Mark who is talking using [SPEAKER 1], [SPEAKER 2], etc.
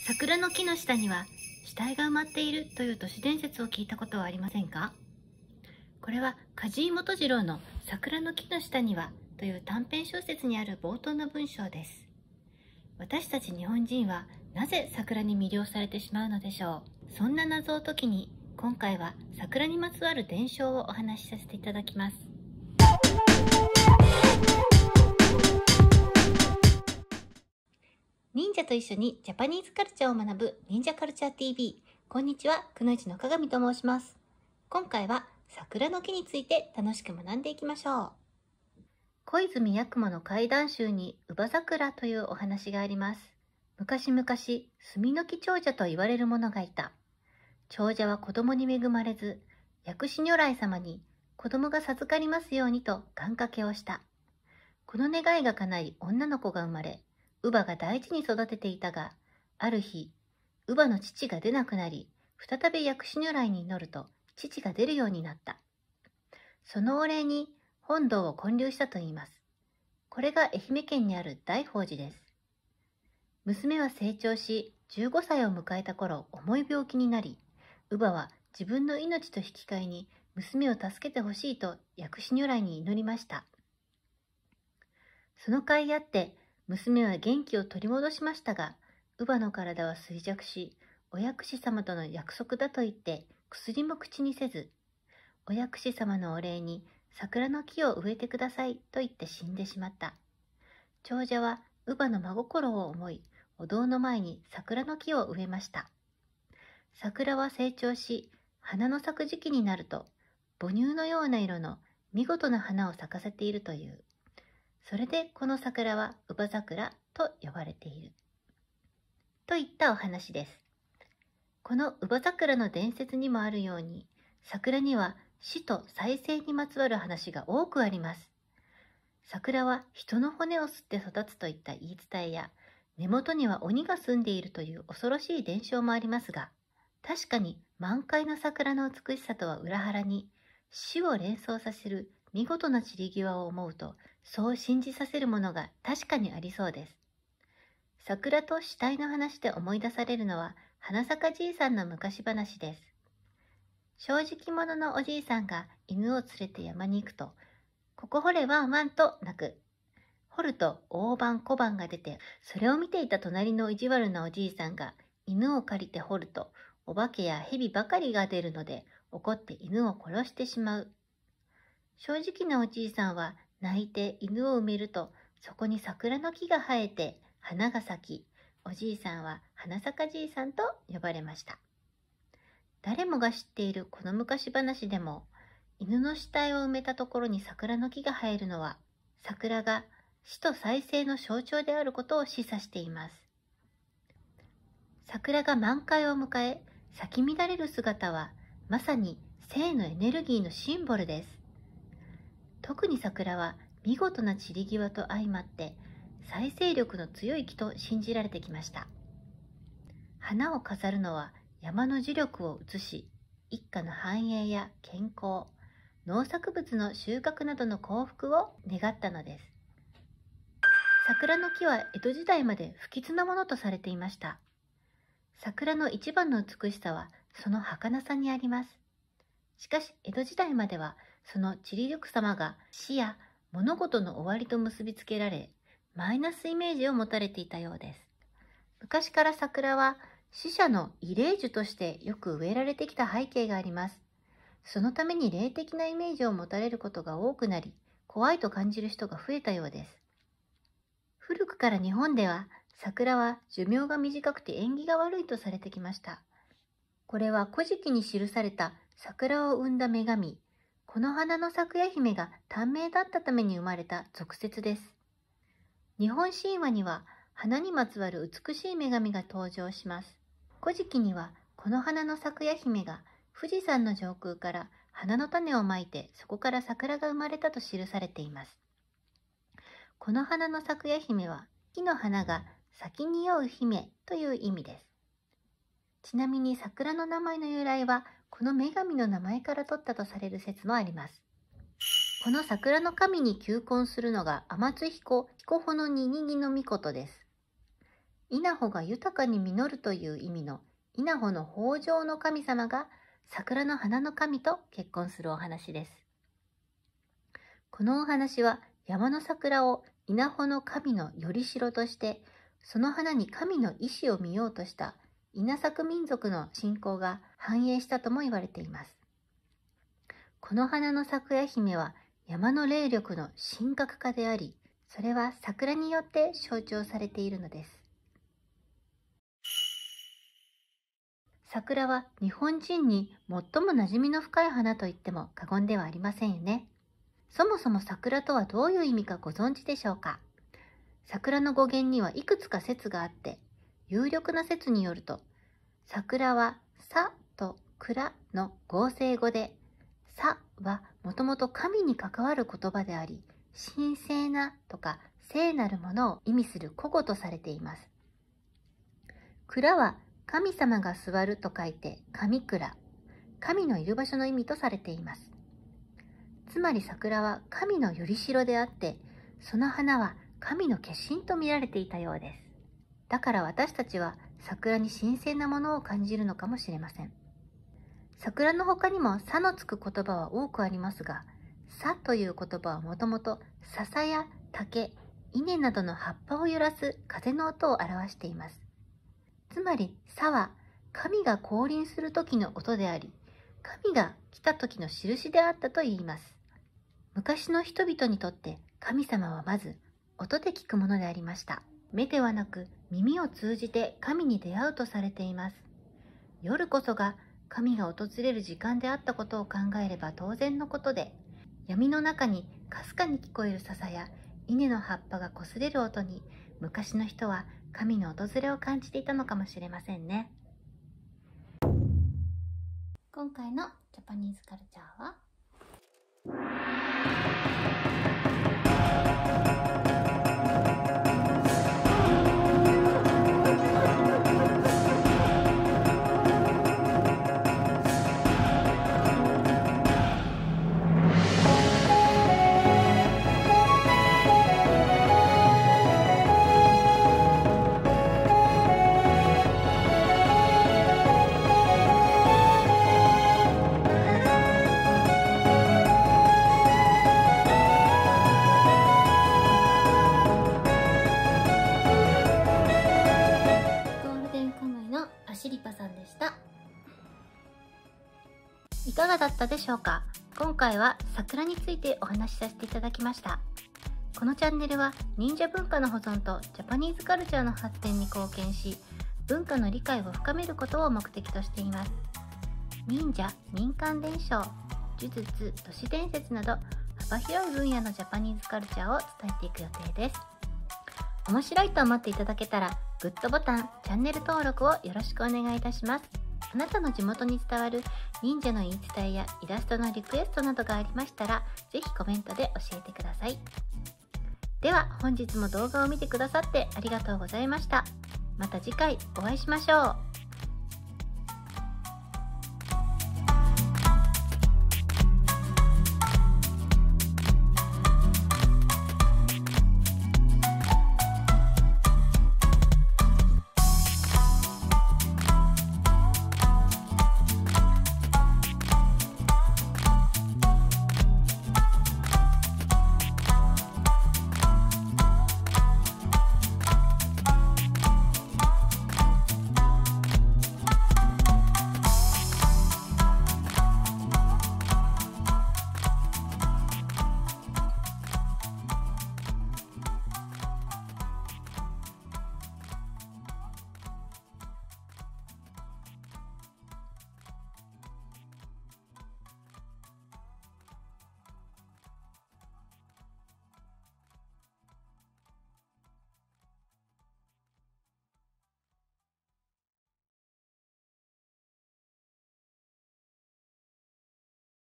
[SPEAKER 1] 桜の木の下には死体が埋まっているという都市伝説を聞いたことはありませんか？これは梶井基次郎の桜の木の下にはという短編小説にある冒頭の文章です。私たち日本人はなぜ桜に魅了されてしまうのでしょう。そんな謎を解きに、今回は桜にまつわる伝承をお話しさせていただきます。忍者と一緒にジャパニーズカルチャーを学ぶ忍者カルチャー TV。こんにちは、くのいちの鏡と申します。今回は桜の木について楽しく学んでいきましょう。小泉八雲の怪談集に乳母桜というお話があります。昔々、墨の木長者と言われる者がいた。長者は子供に恵まれず、薬師如来様に子供が授かりますようにと願掛けをした。この願いが叶い女の子が生まれ、乳母が大事に育てていたが、ある日、乳母の父が出なくなり、再び薬師如来に祈ると父が出るようになった。そのお礼に本堂を建立したといいます。これが愛媛県にある大宝寺です。娘は成長し、15歳を迎えた頃、重い病気になり、乳母は自分の命と引き換えに娘を助けてほしいと薬師如来に祈りました。その甲斐あって、娘は元気を取り戻しましたが、乳母の体は衰弱し、お薬師様との約束だと言って薬も口にせず、お薬師様のお礼に桜の木を植えてくださいと言って死んでしまった。長者は乳母の真心を思い、お堂の前に桜の木を植えました。桜は成長し、花の咲く時期になると、母乳のような色の見事な花を咲かせているという。それでこの桜は乳母桜と呼ばれている。といったお話です。この乳母桜の伝説にもあるように、桜には死と再生にまつわる話が多くあります。桜は人の骨を吸って育つといった言い伝えや、根元には鬼が住んでいるという恐ろしい伝承もありますが、確かに満開の桜の美しさとは裏腹に、死を連想させる見事な散り際を思うと、そう信じさせるものが確かにありそうです。桜と死体の話で思い出されるのは、花咲じいさんの昔話です。正直者のおじいさんが犬を連れて山に行くと、ここ掘れワンワンと鳴く。掘ると大判小判が出て、それを見ていた隣の意地悪なおじいさんが犬を借りて掘ると、お化けや蛇ばかりが出るので、怒って犬を殺してしまう。正直なおじいさんは泣いて犬を埋めると、そこに桜の木が生えて花が咲き、おじいさんは花咲じいさんと呼ばれました。誰もが知っているこの昔話でも、犬の死体を埋めたところに桜の木が生えるのは、桜が死と再生の象徴であることを示唆しています。桜が満開を迎え、咲き乱れる姿は、まさに生のエネルギーのシンボルです。特に桜は見事な散り際と相まって、再生力の強い木と信じられてきました。花を飾るのは山の呪力を移し、一家の繁栄や健康、農作物の収穫などの幸福を願ったのです。桜の木は江戸時代まで不吉なものとされていました。桜の一番の美しさはその儚さにあります。しかし江戸時代まではその散りゆく様が死や物事の終わりと結びつけられ、マイナスイメージを持たれていたようです。昔から桜は死者の慰霊樹としてよく植えられてきた背景があります。そのために霊的なイメージを持たれることが多くなり、怖いと感じる人が増えたようです。古くから日本では桜は寿命が短くて縁起が悪いとされてきました。これは古事記に記された桜を生んだ女神、この花の咲くや姫が短命だったために生まれた俗説です。日本神話には花にまつわる美しい女神が登場します。古事記にはこの花の咲くや姫が富士山の上空から花の種をまいてそこから桜が生まれたと記されています。この花の咲くや姫は木の花が咲き匂う姫という意味です。ちなみに桜の名前の由来はこの女神の名前から取ったとされる説もあります。この桜の神に求婚するのが天津彦彦穂のににぎの命です。稲穂が豊かに実るという意味の稲穂の豊穣の神様が桜の花の神と結婚するお話です。このお話は山の桜を稲穂の神のよりしろとして、その花に神の意志を見ようとした稲作民族の信仰が反映したとも言われています。この花の桜姫は山の霊力の神格化であり、それは桜によって象徴されているのです。桜は日本人に最も馴染みの深い花と言っても過言ではありませんよね。そもそも桜とはどういう意味かご存知でしょうか。桜の語源にはいくつか説があって、有力な説によると、桜はさと蔵の合成語で、さはもともと神に関わる言葉であり、神聖なとか聖なるものを意味する古語とされています。蔵は神様が座ると書いて神蔵、神のいる場所の意味とされています。つまり桜は神のよりしろであって、その花は神の化身と見られていたようです。だから私たちは桜に神聖なものを感じるのかもしれません。桜の他にもさのつく言葉は多くありますが、さという言葉はもともと笹や竹、稲などの葉っぱを揺らす風の音を表しています。つまりさは神が降臨する時の音であり、神が来た時の印であったと言います。昔の人々にとって神様はまず音で聞くものでありました。目ではなく耳を通じて神に出会うとされています。夜こそが神が訪れる時間であったことを考えれば当然のことで、闇の中にかすかに聞こえる笹や稲の葉っぱが擦れる音に昔の人は神の訪れを感じていたのかもしれませんね。今回のジャパニーズカルチャーはいかがだったでしょうか。今回は桜についてお話しさせていただきました。このチャンネルは忍者文化の保存とジャパニーズカルチャーの発展に貢献し、文化の理解を深めることを目的としています。忍者、民間伝承、呪術、都市伝説など幅広い分野のジャパニーズカルチャーを伝えていく予定です。面白いと思っていただけたらグッドボタン、チャンネル登録をよろしくお願いいたします。あなたの地元に伝わる忍者の言い伝えやイラストのリクエストなどがありましたら、ぜひコメントで教えてください。では本日も動画を見てくださってありがとうございました。また次回お会いしましょう。